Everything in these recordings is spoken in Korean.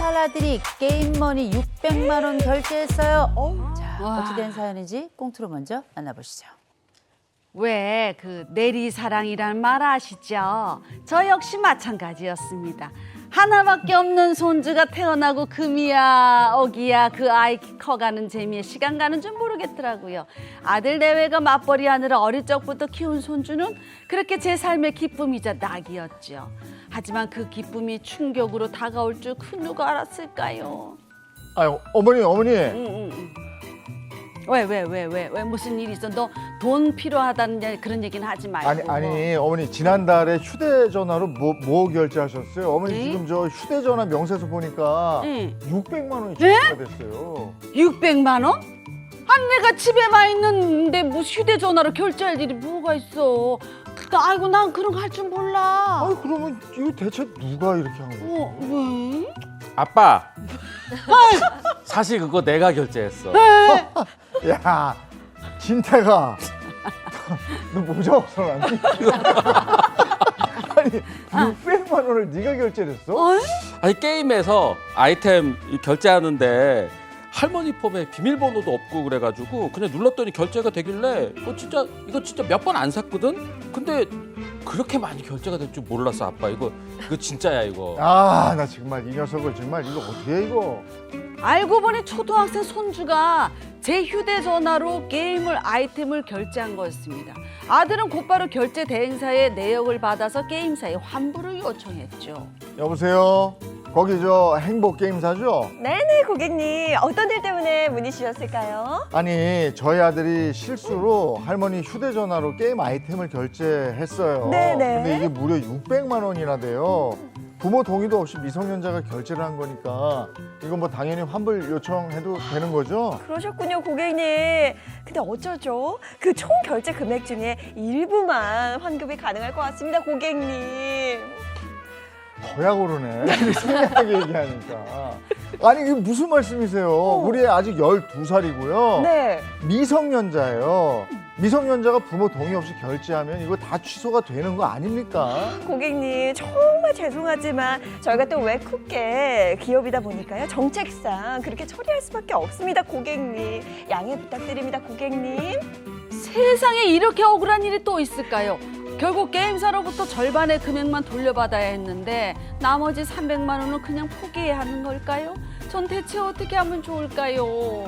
딸아들이 게임머니 600만 원 결제했어요. 자, 어떻게 된 사연인지 꽁트로 먼저 만나보시죠. 왜 그 내리사랑이란 말 아시죠? 저 역시 마찬가지였습니다. 하나밖에 없는 손주가 태어나고 금이야 어기야 그 아이 커가는 재미에 시간 가는 줄 모르겠더라고요. 아들 내외가 맞벌이 하느라 어릴 적부터 키운 손주는 그렇게 제 삶의 기쁨이자 낙이었죠. 하지만 그 기쁨이 충격으로 다가올 줄 그 누가 알았을까요? 아유, 어머니. 왜 무슨 일이 있어? 너 돈 필요하다는 그런 얘기는 하지 말고. 아니, 어머니 지난달에 휴대전화로 뭐 결제하셨어요? 어머니 네? 지금 저 휴대전화 명세서 보니까 네. 600만 원이 출시가 됐어요. 600만 원? 아니 내가 집에만 있는데 뭐 휴대전화로 결제할 일이 뭐가 있어. 아이고 난 그런 거 할 줄 몰라. 아니 그러면 이거 대체 누가 이렇게 한 거예요? 왜? 아빠. 사실 그거 내가 결제했어. 야, 진태가 너 모자 벗어났니? 아니 600만 원을 네가 결제를 했어? 아니 게임에서 아이템 결제하는데 할머니 폼에 비밀번호도 없고 그래가지고 그냥 눌렀더니 결제가 되길래 이거 진짜 몇 번 안 샀거든. 근데 그렇게 많이 결제가 될 줄 몰랐어 아빠. 이거 진짜야 이거. 아, 나 정말 이 녀석을 정말 이거 어떻게 해 이거? 알고 보니 초등학생 손주가 제 휴대전화로 게임을 아이템을 결제한 거였습니다. 아들은 곧바로 결제 대행사의 내역을 받아서 게임사에 환불을 요청했죠. 여보세요? 거기 저 행복게임사죠? 네네 고객님 어떤 일 때문에 문의 주셨을까요? 아니 저희 아들이 실수로 할머니 휴대전화로 게임 아이템을 결제했어요. 네네. 근데 이게 무려 600만 원이나 돼요. 부모 동의도 없이 미성년자가 결제를 한 거니까 이건 뭐 당연히 환불 요청해도 되는 거죠? 그러셨군요 고객님. 근데 어쩌죠? 그 총 결제 금액 중에 일부만 환급이 가능할 것 같습니다 고객님. 더야 고르네. 생각하게 얘기하니까. 아니 이게 무슨 말씀이세요? 우리 애 아직 12살이고요. 네. 미성년자예요. 미성년자가 부모 동의 없이 결제하면 이거 다 취소가 되는 거 아닙니까? 고객님 정말 죄송하지만 저희가 또 외국계 기업이다 보니까요 정책상 그렇게 처리할 수밖에 없습니다 고객님. 양해 부탁드립니다 고객님. 세상에 이렇게 억울한 일이 또 있을까요? 결국 게임사로부터 절반의 금액만 돌려받아야 했는데 나머지 300만 원은 그냥 포기해야 하는 걸까요? 전 대체 어떻게 하면 좋을까요?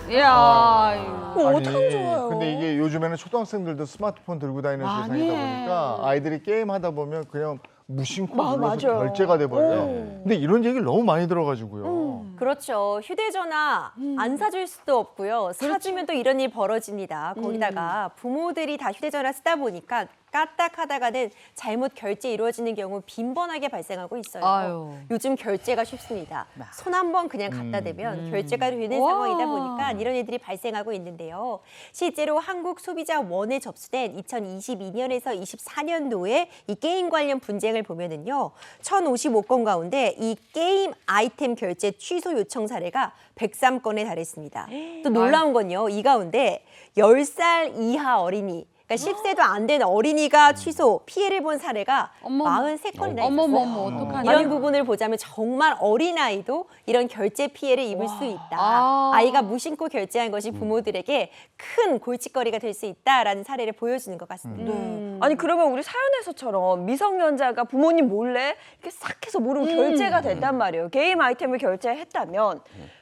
이야, 그거 어떡하면 좋아요. 근데 이게 요즘에는 초등학생들도 스마트폰 들고 다니는 세상이다 보니까 아이들이 게임하다 보면 그냥 무심코 눌러서 맞아요. 결제가 돼버려요. 오. 근데 이런 얘기를 너무 많이 들어가지고요. 그렇죠. 휴대전화 안 사줄 수도 없고요. 사주면 또 이런 일 벌어집니다. 거기다가 부모들이 다 휴대전화 쓰다 보니까 까딱하다가는 잘못 결제 이루어지는 경우 빈번하게 발생하고 있어요. 아유. 요즘 결제가 쉽습니다. 손 한 번 그냥 갖다 대면 결제가 되는 와. 상황이다 보니까 이런 일들이 발생하고 있는데요. 실제로 한국 소비자원에 접수된 2022년에서 24년도에 이 게임 관련 분쟁을 보면은요. 1,055건 가운데 이 게임 아이템 결제 취소 요청 사례가 103건에 달했습니다. 또 놀라운 건요. 이 가운데 10살 이하 어린이 그러니까 10세도 안 된 어린이가 취소, 피해를 본 사례가 어머. 43건이나 있었어요. 어머머머 어떡하냐. 이런 부분을 보자면 정말 어린아이도 이런 결제 피해를 입을 수 있다. 아이가 무심코 결제한 것이 부모들에게 큰 골칫거리가 될 수 있다라는 사례를 보여주는 것 같습니다. 아니 그러면 우리 사연에서처럼 미성년자가 부모님 몰래 이렇게 싹 해서 모르고 결제가 됐단 말이에요. 게임 아이템을 결제했다면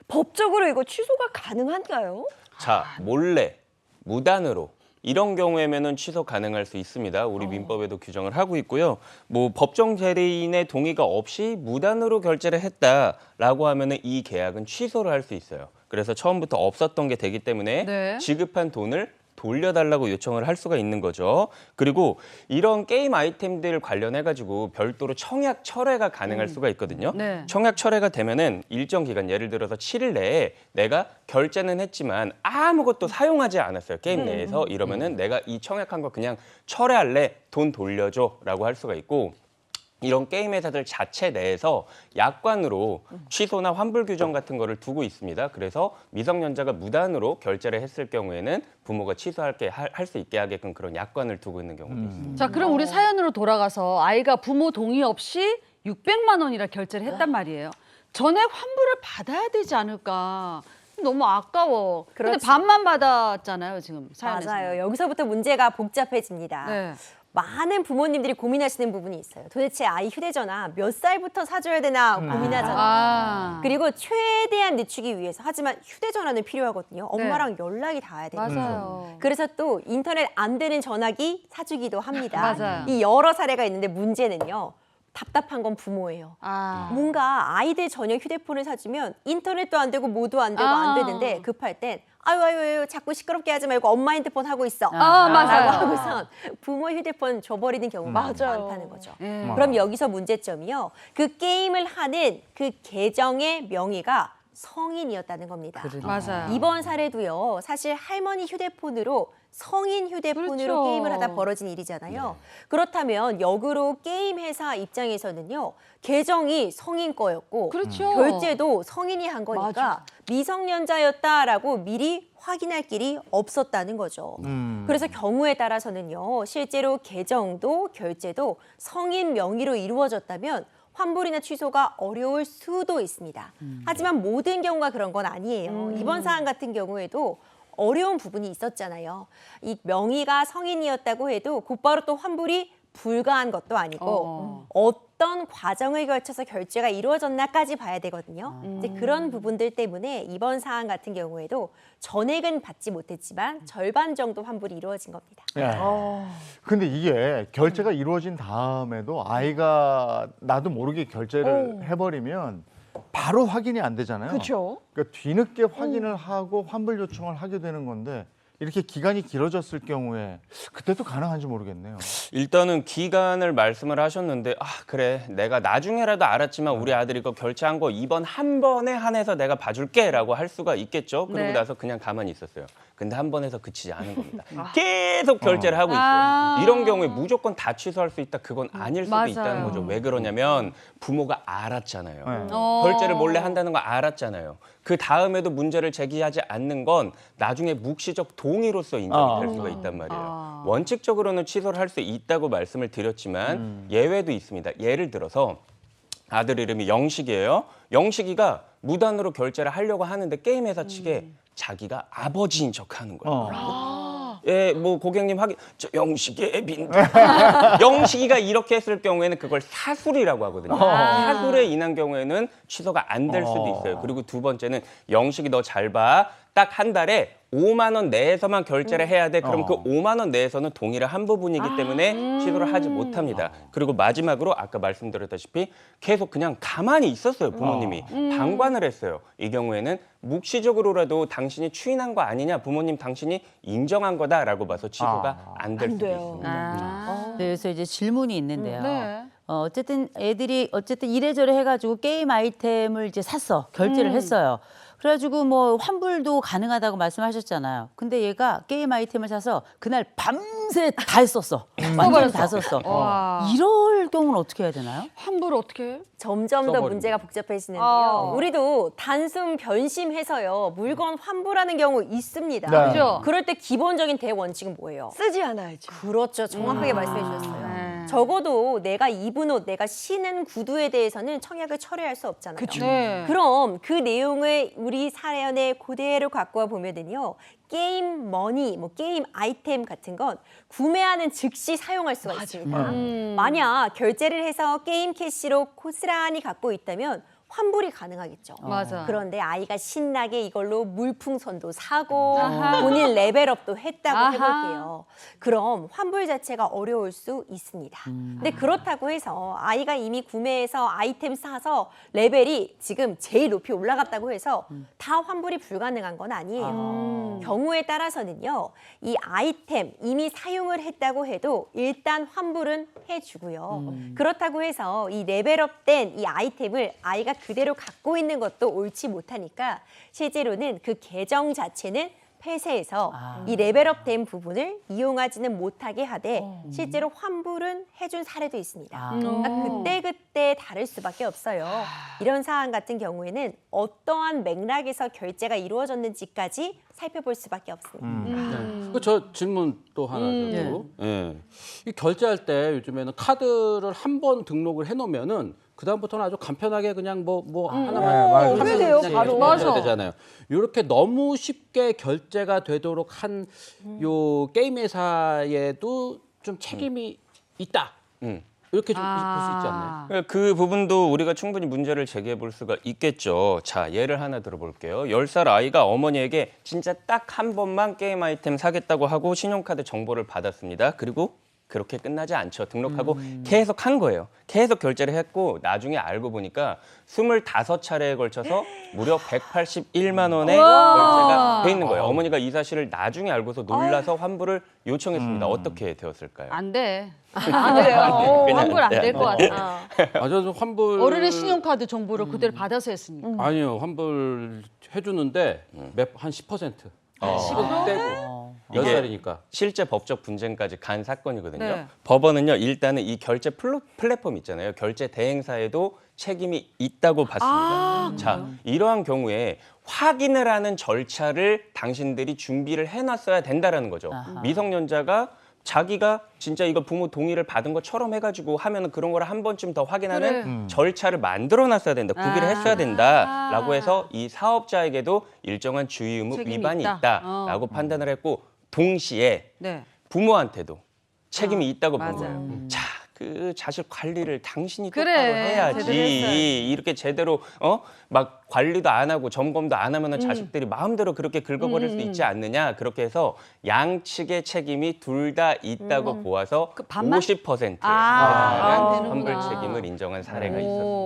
법적으로 이거 취소가 가능한가요? 자, 몰래, 무단으로 이런 경우에는 취소 가능할 수 있습니다. 우리 민법에도 규정을 하고 있고요. 뭐 법정 대리인의 동의가 없이 무단으로 결제를 했다라고 하면은 이 계약은 취소를 할 수 있어요. 그래서 처음부터 없었던 게 되기 때문에 네. 지급한 돈을 돌려달라고 요청을 할 수가 있는 거죠. 그리고 이런 게임 아이템들 관련해가지고 별도로 청약 철회가 가능할 수가 있거든요. 네. 청약 철회가 되면은 일정 기간, 예를 들어서 7일 내에 내가 결제는 했지만 아무것도 사용하지 않았어요. 게임 내에서. 이러면은 내가 이 청약한 거 그냥 철회할래, 돈 돌려줘라고 할 수가 있고, 이런 게임 회사들 자체 내에서 약관으로 취소나 환불 규정 같은 거를 두고 있습니다. 그래서 미성년자가 무단으로 결제를 했을 경우에는 부모가 취소할 수 있게 하게끔 그런 약관을 두고 있는 경우도 있습니다. 자, 그럼 우리 사연으로 돌아가서 아이가 부모 동의 없이 600만 원이라 결제를 했단 말이에요. 전액 환불을 받아야 되지 않을까. 너무 아까워. 근데 그렇죠. 반만 받았잖아요, 지금 사연에서. 맞아요. 여기서부터 문제가 복잡해집니다. 네. 많은 부모님들이 고민하시는 부분이 있어요. 도대체 아이 휴대전화 몇 살부터 사줘야 되나 고민하잖아요. 아. 그리고 최대한 늦추기 위해서 하지만 휴대전화는 필요하거든요. 엄마랑 연락이 닿아야 되니까. 맞아요. 그래서 또 인터넷 안 되는 전화기 사주기도 합니다. 맞아요. 이 여러 사례가 있는데 문제는요. 답답한 건 부모예요. 아. 뭔가 아이들 전용 휴대폰을 사주면 인터넷도 안 되고 뭐도 안 되고 안 되는데 급할 땐 아유 자꾸 시끄럽게 하지 말고 엄마 핸드폰 하고 있어. 맞아요. 라고 하고선 부모 휴대폰 줘버리는 경우가 많다는 거죠. 예. 그럼 여기서 문제점이요. 그 게임을 하는 그 계정의 명의가 성인이었다는 겁니다. 맞아요. 이번 사례도요. 사실 할머니 휴대폰으로 성인 휴대폰으로 그렇죠. 게임을 하다 벌어진 일이잖아요. 그렇다면 역으로 게임 회사 입장에서는요. 계정이 성인 거였고 그렇죠. 결제도 성인이 한 거니까 맞아. 미성년자였다라고 미리 확인할 길이 없었다는 거죠. 그래서 경우에 따라서는요. 실제로 계정도 결제도 성인 명의로 이루어졌다면 환불이나 취소가 어려울 수도 있습니다. 하지만 모든 경우가 그런 건 아니에요. 이번 사안 같은 경우에도 어려운 부분이 있었잖아요. 이 명의가 성인이었다고 해도 곧바로 또 환불이 불가한 것도 아니고 어떤 과정을 거쳐서 결제가 이루어졌나까지 봐야 되거든요. 이제 그런 부분들 때문에 이번 사안 같은 경우에도 전액은 받지 못했지만 절반 정도 환불이 이루어진 겁니다. 예. 근데 이게 결제가 이루어진 다음에도 아이가 나도 모르게 결제를 해버리면 바로 확인이 안 되잖아요. 그렇죠. 그러니까 뒤늦게 확인을 하고 환불 요청을 하게 되는 건데 이렇게 기간이 길어졌을 경우에 그때도 가능한지 모르겠네요. 일단은 기간을 말씀을 하셨는데 그래 내가 나중에라도 알았지만 우리 아들이 이거 결제한 거 이번 한 번에 한해서 내가 봐줄게라고 할 수가 있겠죠. 그러고 네. 나서 그냥 가만히 있었어요. 근데 한 번에서 그치지 않은 겁니다. 계속 결제를 하고 있어요. 이런 경우에 무조건 다 취소할 수 있다. 그건 아닐 수도 맞아요. 있다는 거죠. 왜 그러냐면 부모가 알았잖아요. 네. 결제를 몰래 한다는 거 알았잖아요. 그 다음에도 문제를 제기하지 않는 건 나중에 묵시적 동의로서 인정이 될 수가 있단 말이에요. 원칙적으로는 취소를 할 수 있다고 말씀을 드렸지만 예외도 있습니다. 예를 들어서 아들 이름이 영식이에요. 영식이가 무단으로 결제를 하려고 하는데 게임 회사 측에 자기가 아버지인 척하는 거예요. 예, 뭐 고객님 저 영식이 애빈데 영식이가 이렇게 했을 경우에는 그걸 사술이라고 하거든요. 사술에 인한 경우에는 취소가 안 될 수도 있어요. 그리고 두 번째는 영식이 너 잘 봐. 딱 한 달에 5만 원 내에서만 결제를 해야 돼. 그럼 그 5만 원 내에서는 동의를 한 부분이기 때문에 취소를 하지 못합니다. 그리고 마지막으로 아까 말씀드렸다시피 계속 그냥 가만히 있었어요. 부모님이. 방관을 했어요. 이 경우에는 묵시적으로라도 당신이 추인한 거 아니냐. 부모님 당신이 인정한 거다라고 봐서 취소가 안 될 수도 있습니다. 그래서 이제 질문이 있는데요. 네. 어쨌든 애들이 이래저래 해가지고 게임 아이템을 이제 샀어. 결제를 했어요. 그래가지고 뭐 환불도 가능하다고 말씀하셨잖아요. 근데 얘가 게임 아이템을 사서 그날 밤새 다 했었어. 완전 다 썼어. 와. 이럴 경우는 어떻게 해야 되나요? 환불 어떻게 해? 점점 더 써버립니다. 문제가 복잡해지는데요. 어. 우리도 단순 변심해서요. 물건 환불하는 경우 있습니다. 네. 그죠? 그럴 때 기본적인 대원칙은 뭐예요? 쓰지 않아야지. 그렇죠. 정확하게 말씀해 주셨어요. 네. 적어도 내가 입은 옷, 내가 신은 구두에 대해서는 청약을 철회할 수 없잖아요. 네. 그럼 그 내용을 우리 사연에 그대로 갖고 와 보면은요. 게임 머니, 뭐 게임 아이템 같은 건 구매하는 즉시 사용할 수가 있습니다. 만약 결제를 해서 게임 캐시로 고스란히 갖고 있다면 환불이 가능하겠죠. 맞아. 그런데 아이가 신나게 이걸로 물풍선도 사고 본인 레벨업도 했다고 아하. 해볼게요. 그럼 환불 자체가 어려울 수 있습니다. 근데 그렇다고 해서 아이가 이미 구매해서 아이템 사서 레벨이 지금 제일 높이 올라갔다고 해서 다 환불이 불가능한 건 아니에요. 경우에 따라서는요. 이 아이템 이미 사용을 했다고 해도 일단 환불은 해주고요. 그렇다고 해서 이 레벨업된 이 아이템을 아이가 그대로 갖고 있는 것도 옳지 못하니까 실제로는 그 계정 자체는 폐쇄해서 이 레벨업된 부분을 이용하지는 못하게 하되 실제로 환불은 해준 사례도 있습니다. 그러니까 그때그때 다를 수밖에 없어요. 이런 사안 같은 경우에는 어떠한 맥락에서 결제가 이루어졌는지까지 살펴볼 수밖에 없습니다. 저 질문 또 하나 더. 예. 이 결제할 때 요즘에는 카드를 한 번 등록을 해놓으면은 그다음부터는 아주 간편하게 그냥 뭐 하나만 맞아요. 그래 돼요, 그냥 바로. 결제가 맞아. 되잖아요. 이렇게 너무 쉽게 결제가 되도록 한 요 게임 회사에도 좀 책임이 있다. 이렇게 좀 볼 수 있지 않나요? 그 부분도 우리가 충분히 문제를 제기해 볼 수가 있겠죠. 자, 예를 하나 들어볼게요. 10살 아이가 어머니에게 진짜 딱 한 번만 게임 아이템 사겠다고 하고 신용카드 정보를 받았습니다. 그리고 그렇게 끝나지 않죠. 등록하고 계속 한 거예요. 계속 결제를 했고 나중에 알고 보니까 25차례에 걸쳐서 무려 181만 원의 결제가 돼 있는 거예요. 어머니가 이 사실을 나중에 알고서 놀라서 환불을 요청했습니다. 어떻게 되었을까요? 안 돼. 안 돼요. 그냥, 환불 안 될 것 같아. 아, 저는 환불 어른의 신용카드 정보를 그대로 받아서 했으니까. 아니요, 환불 해주는데 한 10%. 10% 떼고 몇 이게 살이니까. 실제 법적 분쟁까지 간 사건이거든요. 네. 법원은요, 일단은 이 결제 플랫폼 있잖아요. 결제 대행사에도 책임이 있다고 봤습니다. 자, 이러한 경우에 확인을 하는 절차를 당신들이 준비를 해놨어야 된다라는 거죠. 미성년자가 자기가 진짜 이거 부모 동의를 받은 것처럼 해가지고 하면은 그런 거를 한 번쯤 더 확인하는 절차를 만들어놨어야 된다, 구비를 했어야 된다라고 해서 이 사업자에게도 일정한 주의 의무 책임이 위반이 있다. 있다라고 판단을 했고 동시에 네. 부모한테도 책임이 있다고 본 맞아요. 거예요. 자, 그 자식 관리를 당신이 그래, 똑바로 해야지. 제대로 했어야지. 이렇게 제대로 막 관리도 안 하고 점검도 안 하면은 자식들이 마음대로 그렇게 긁어버릴 수 있지 않느냐. 그렇게 해서 양측의 책임이 둘 다 있다고 보아서 그 반만? 50%에 아, 대한 환불 되는구나. 책임을 인정한 사례가 오.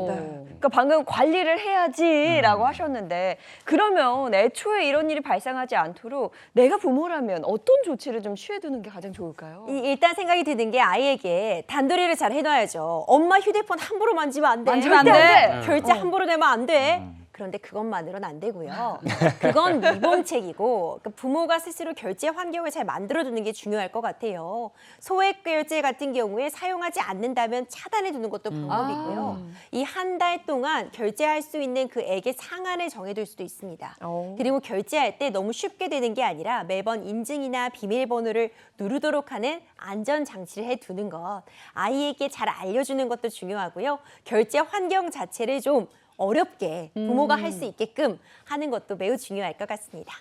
있었습니다. 그러니까 방금 관리를 해야지라고 하셨는데 그러면 애초에 이런 일이 발생하지 않도록 내가 부모라면 어떤 조치를 좀 취해두는 게 가장 좋을까요? 일단 생각이 드는 게 아이에게 단도리를 잘 해놔야죠. 엄마 휴대폰 함부로 만지면 안 돼. 만지면 안 절대 돼. 결제 함부로 내면 안 돼. 그런데 그것만으로는 안 되고요. 그건 미봉책이고 그러니까 부모가 스스로 결제 환경을 잘 만들어두는 게 중요할 것 같아요. 소액 결제 같은 경우에 사용하지 않는다면 차단해두는 것도 방법이고요. 이 한 달 동안 결제할 수 있는 그 액의 상한을 정해둘 수도 있습니다. 그리고 결제할 때 너무 쉽게 되는 게 아니라 매번 인증이나 비밀번호를 누르도록 하는 안전장치를 해두는 것. 아이에게 잘 알려주는 것도 중요하고요. 결제 환경 자체를 좀 어렵게 부모가 할 수 있게끔 하는 것도 매우 중요할 것 같습니다.